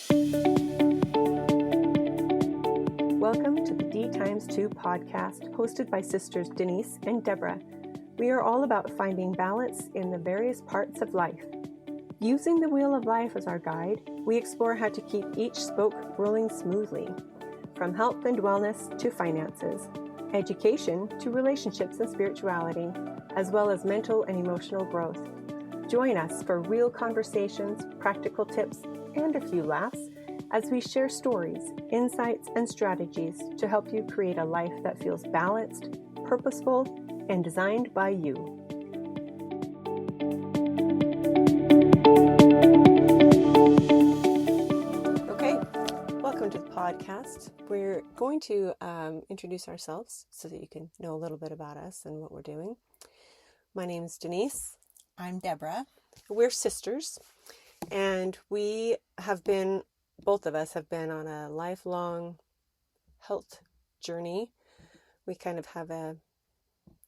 Welcome to the Dx2 Podcast, hosted by sisters Denise and Debra. We are all about finding balance in the various parts of life. Using the wheel of life as our guide, we explore how to keep each spoke rolling smoothly, from health and wellness to finances, education to relationships and spirituality, as well as mental and emotional growth. Join us for real conversations, practical tips, and a few laughs as we share stories, insights, and strategies to help you create a life that feels balanced, purposeful, and designed by you. Okay, welcome to the podcast. We're going to introduce ourselves so that you can know a little bit about us and what we're doing. My name is Denise. I'm Debra. We're sisters, and both of us have been on a lifelong health journey. We kind of have a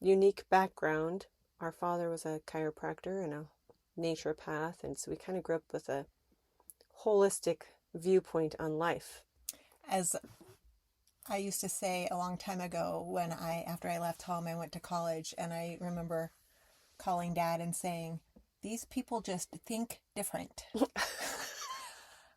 unique background. Our father was a chiropractor and a naturopath, and so we kind of grew up with a holistic viewpoint on life. As I used to say a long time ago, after I left home, I went to college, and I remember calling Dad and saying, "These people just think different."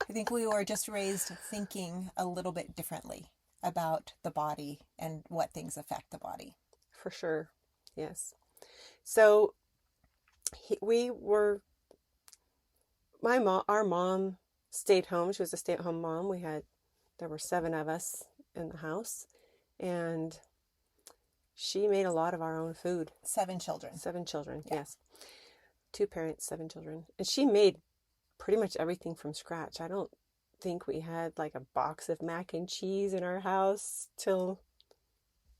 I think we were just raised thinking a little bit differently about the body and what things affect the body. For sure. Yes. So our mom stayed home. She was a stay-at-home mom. There were 7 of us in the house, and she made a lot of our own food. 7 children. 7 children, yeah. Yes. 2 parents, 7 children. And she made pretty much everything from scratch. I don't think we had like a box of mac and cheese in our house till...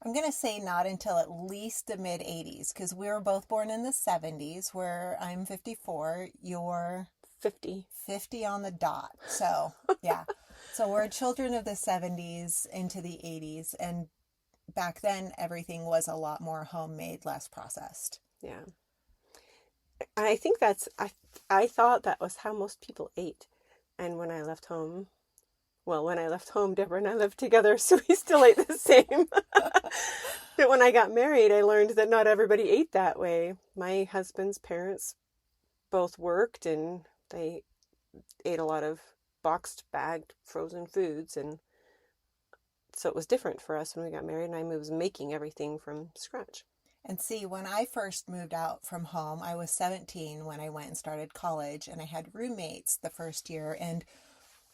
I'm going to say not until at least the mid-'80s, because we were both born in the 70s, where I'm 54, you're 50 on the dot. So, yeah. So we're children of the 70s into the 80s, and back then everything was a lot more homemade, less processed. Yeah. And I think I thought that was how most people ate. And when I left home, Deborah and I lived together, so we still ate the same. But when I got married, I learned that not everybody ate that way. My husband's parents both worked, and they ate a lot of boxed, bagged, frozen foods. And so it was different for us when we got married, and I was making everything from scratch. And see, when I first moved out from home, I was 17 when I went and started college, and I had roommates the first year, and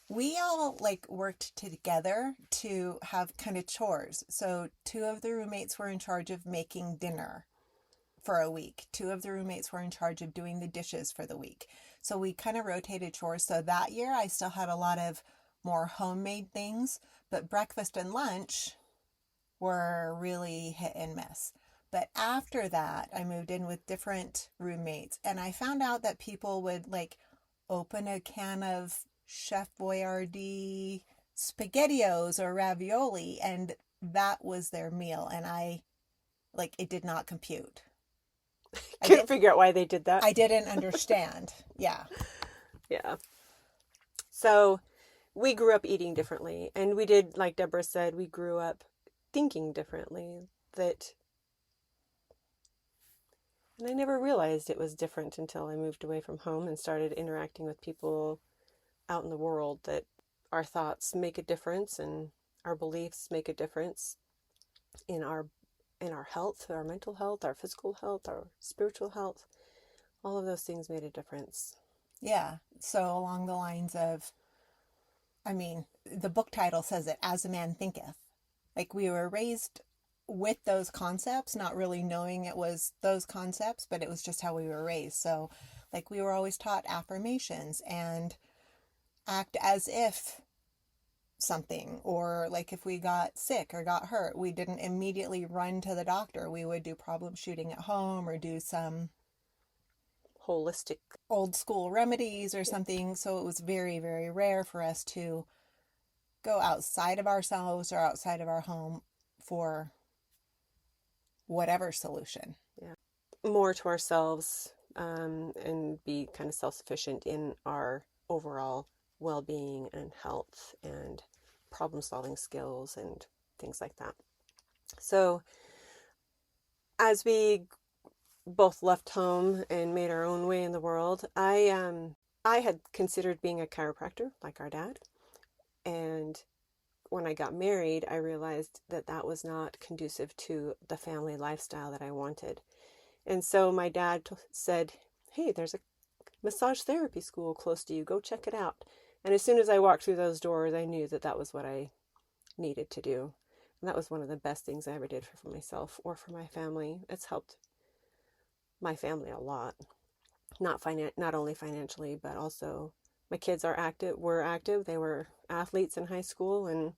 we all worked together to have kind of chores. So 2 of the roommates were in charge of making dinner for a week. 2 of the roommates were in charge of doing the dishes for the week. So we kind of rotated chores. So that year I still had a lot of more homemade things, but breakfast and lunch were really hit and miss. But after that, I moved in with different roommates, and I found out that people would open a can of Chef Boyardee SpaghettiOs or ravioli, and that was their meal. And it did not compute. I couldn't figure out why they did that. I didn't understand. Yeah. Yeah. So we grew up eating differently, and we did, like Deborah said, we grew up thinking differently. And I never realized it was different until I moved away from home and started interacting with people out in the world, that our thoughts make a difference and our beliefs make a difference in our health, our mental health, our physical health, our spiritual health. All of those things made a difference. Yeah. So along the lines of, the book title says it, As a Man Thinketh. We were raised with those concepts, not really knowing it was those concepts, but it was just how we were raised. So we were always taught affirmations and act as if something, or if we got sick or got hurt, we didn't immediately run to the doctor. We would do problem shooting at home or do some holistic old school remedies or something. So it was very, very rare for us to go outside of ourselves or outside of our home for whatever solution. Yeah. More to ourselves, and be kind of self-sufficient in our overall well-being and health and problem-solving skills and things like that. So as we both left home and made our own way in the world, I had considered being a chiropractor like our dad. And when I got married, I realized that that was not conducive to the family lifestyle that I wanted. And so my dad said, hey, there's a massage therapy school close to you. Go check it out. And as soon as I walked through those doors, I knew that that was what I needed to do. And that was one of the best things I ever did for myself or for my family. It's helped my family a lot. Not only financially, but also my kids were active. They were athletes in high school, and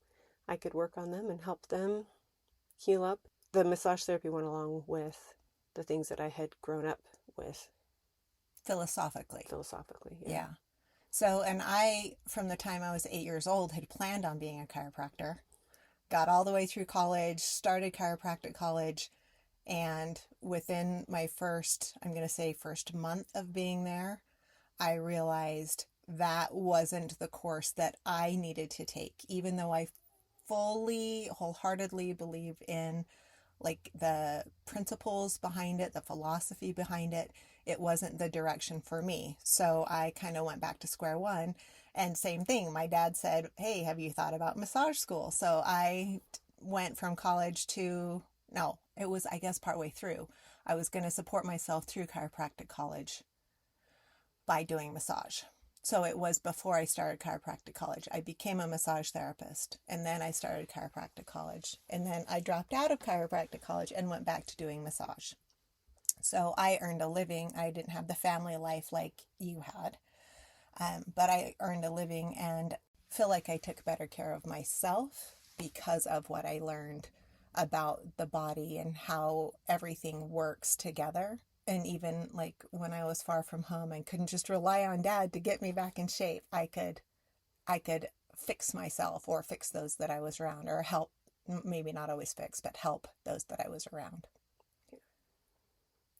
I could work on them and help them heal up. The massage therapy went along with the things that I had grown up with. Philosophically. Yeah. So, and I, from the time I was 8 years old, had planned on being a chiropractor. Got all the way through college, started chiropractic college, and within my first month of being there, I realized that wasn't the course that I needed to take, even though I fully, wholeheartedly believe in like the principles behind it, the philosophy behind it. It wasn't the direction for me. So I kind of went back to square one. And same thing, my dad said, hey, have you thought about massage school? So I went from college to, no, it was, I guess, partway through. I was going to support myself through chiropractic college by doing massage. So it was before I started chiropractic college. I became a massage therapist, and then I started chiropractic college. And then I dropped out of chiropractic college and went back to doing massage. So I earned a living. I didn't have the family life like you had, but I earned a living and feel like I took better care of myself because of what I learned about the body and how everything works together. And even like when I was far from home and couldn't just rely on Dad to get me back in shape, I could fix myself or fix those that I was around, or help, maybe not always fix, but help those that I was around.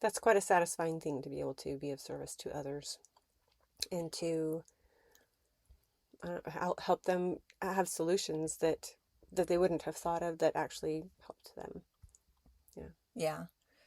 That's quite a satisfying thing, to be able to be of service to others and to help them have solutions that they wouldn't have thought of that actually helped them. Yeah.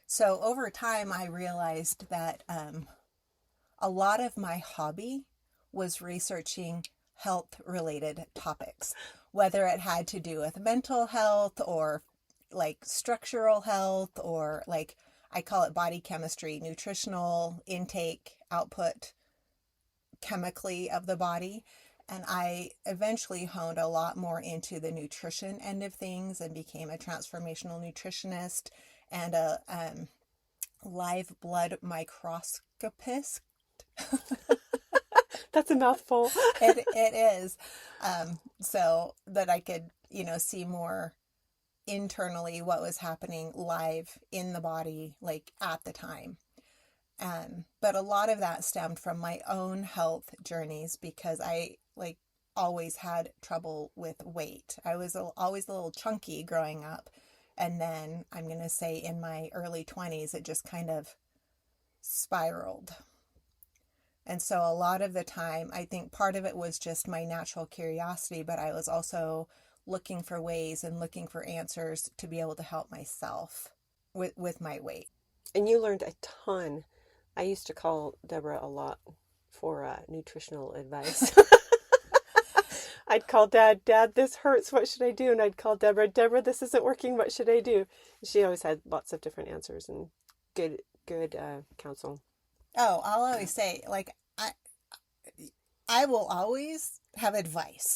So over time, I realized that a lot of my hobby was researching health-related topics, whether it had to do with mental health or like structural health, or like I call it body chemistry, nutritional intake, output chemically of the body. And I eventually honed a lot more into the nutrition end of things and became a transformational nutritionist and a live blood microscopist. That's a mouthful. It is. So that I could, see more internally what was happening live in the body, like at the time. But a lot of that stemmed from my own health journeys because I always had trouble with weight. I was always a little chunky growing up. And then I'm going to say in my early 20s, it just kind of spiraled. And so a lot of the time, I think part of it was just my natural curiosity, but I was also looking for ways and looking for answers to be able to help myself with my weight. And you learned a ton. I used to call Debra a lot for nutritional advice. I'd call Dad, this hurts, what should I do? And I'd call Debra, this isn't working, what should I do? And she always had lots of different answers and good counsel. Oh, I'll always say, I will always have advice.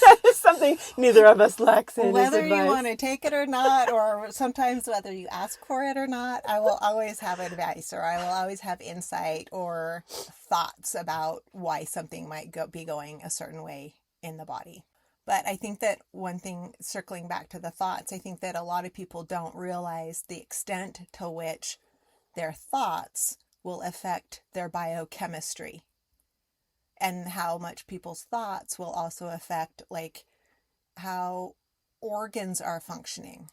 That is something neither of us lacks in. Whether you want to take it or not, or sometimes whether you ask for it or not, I will always have advice, or I will always have insight or thoughts about why something might be going a certain way in the body. But I think that one thing, circling back to the thoughts, I think that a lot of people don't realize the extent to which their thoughts will affect their biochemistry, and how much people's thoughts will also affect how organs are functioning.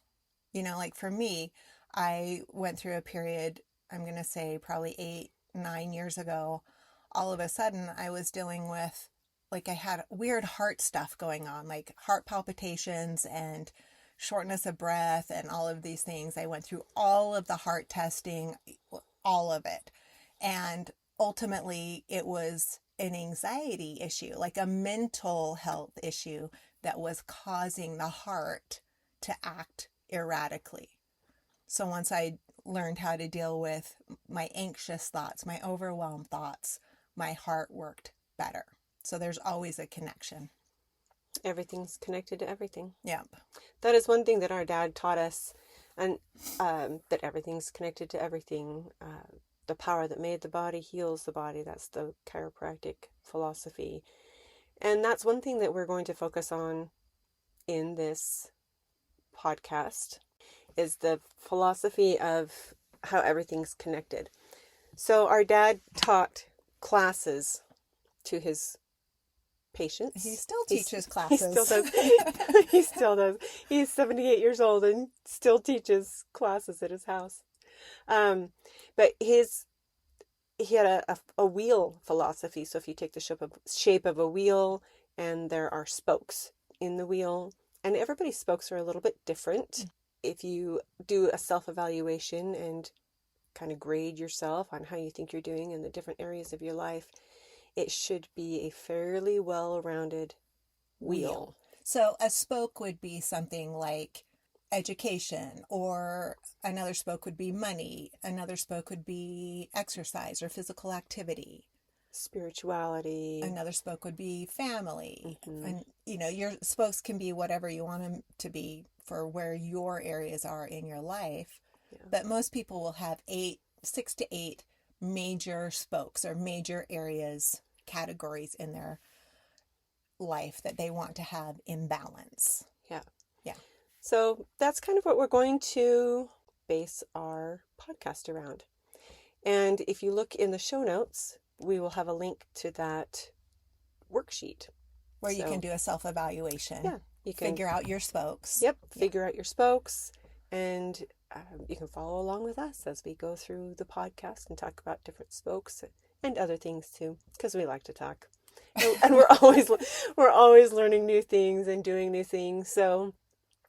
For me, I went through a period, I'm going to say probably 8-9 years ago, all of a sudden I was dealing with, like, I had weird heart stuff going on, like heart palpitations and shortness of breath and all of these things. I went through all of the heart testing, all of it. And ultimately it was an anxiety issue, like a mental health issue that was causing the heart to act erratically. So once I learned how to deal with my anxious thoughts, my overwhelmed thoughts, my heart worked better. So there's always a connection. Everything's connected to everything. Yep. That is one thing that our dad taught us, and that everything's connected to everything. The power that made the body heals the body. That's the chiropractic philosophy. And that's one thing that we're going to focus on in this podcast, is the philosophy of how everything's connected. So our dad taught classes to his patients. He still teaches classes. He still does. He still does. He's 78 years old and still teaches classes at his house. But he had a wheel philosophy. So if you take the shape of a wheel, and there are spokes in the wheel, and everybody's spokes are a little bit different. If you do a self-evaluation and kind of grade yourself on how you think you're doing in the different areas of your life, it should be a fairly well-rounded wheel. So a spoke would be something like education, or another spoke would be money, another spoke would be exercise or physical activity, spirituality, another spoke would be family. And your spokes can be whatever you want them to be for where your areas are in your life. But most people will have 6 to 8 major spokes or major areas, categories in their life that they want to have in balance. Yeah. So that's kind of what we're going to base our podcast around. And if you look in the show notes, we will have a link to that worksheet where you can do a self-evaluation. Yeah. You can figure out your spokes. Yep. Figure out your spokes. And you can follow along with us as we go through the podcast and talk about different spokes and other things too, because we like to talk. And we're always learning new things and doing new things.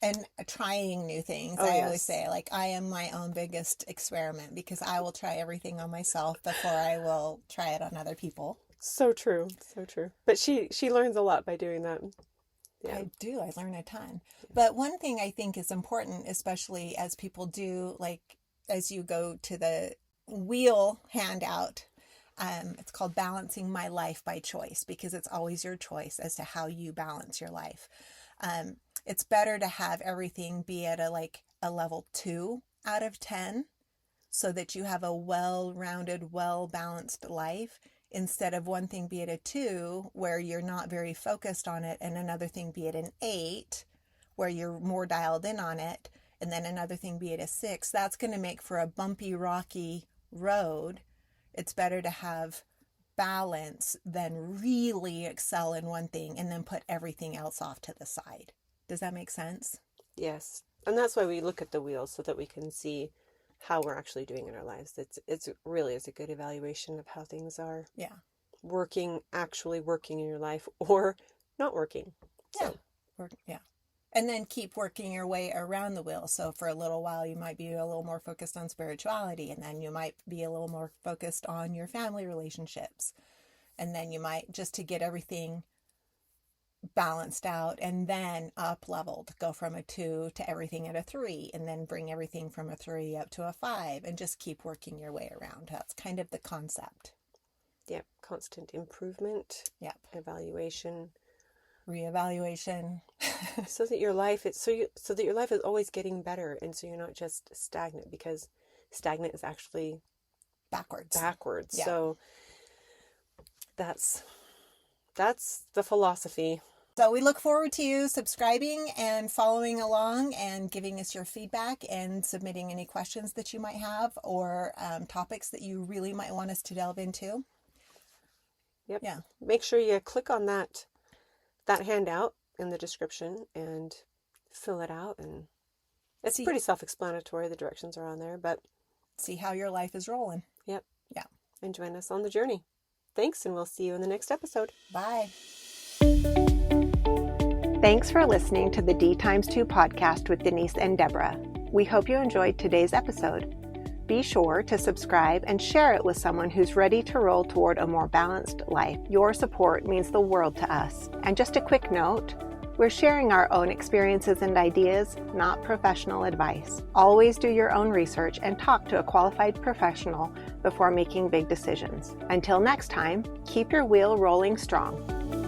And trying new things. Always say, like, I am my own biggest experiment, because I will try everything on myself before I will try it on other people. So true. So true. But she learns a lot by doing that. Yeah. I do. I learn a ton. But one thing I think is important, especially as people do, like, as you go to the wheel handout, it's called Balancing My Life by Choice, because it's always your choice as to how you balance your life. It's better to have everything be at a level 2 out of 10, so that you have a well-rounded, well-balanced life, instead of one thing be at a 2 where you're not very focused on it, and another thing be at an 8 where you're more dialed in on it, and then another thing be at a 6. That's going to make for a bumpy, rocky road. It's better to have balance than really excel in one thing and then put everything else off to the side. Does that make sense? Yes. And that's why we look at the wheels, so that we can see how we're actually doing in our lives. It's really is a good evaluation of how things are. Yeah. Actually working in your life, or not working. So. Yeah. And then keep working your way around the wheel. So for a little while, you might be a little more focused on spirituality, and then you might be a little more focused on your family relationships. And then you might, just to get everything balanced out, and then up leveled, go from a 2 to everything at a 3, and then bring everything from a 3 up to a 5, and just keep working your way around. That's kind of the concept. Yep. Constant improvement. Yep. Evaluation. Reevaluation. so that your life is always getting better, and so you're not just stagnant, because stagnant is actually backwards. Yeah. So that's the philosophy. So we look forward to you subscribing and following along and giving us your feedback and submitting any questions that you might have, or topics that you really might want us to delve into. Yep. Yeah. Make sure you click on that handout in the description and fill it out. And it's pretty self-explanatory. The directions are on there, but see how your life is rolling. Yep. Yeah. And join us on the journey. Thanks, and we'll see you in the next episode. Bye. Thanks for listening to the D2 Podcast with Denise and Debra. We hope you enjoyed today's episode. Be sure to subscribe and share it with someone who's ready to roll toward a more balanced life. Your support means the world to us. And just a quick note, we're sharing our own experiences and ideas, not professional advice. Always do your own research and talk to a qualified professional before making big decisions. Until next time, keep your wheel rolling strong.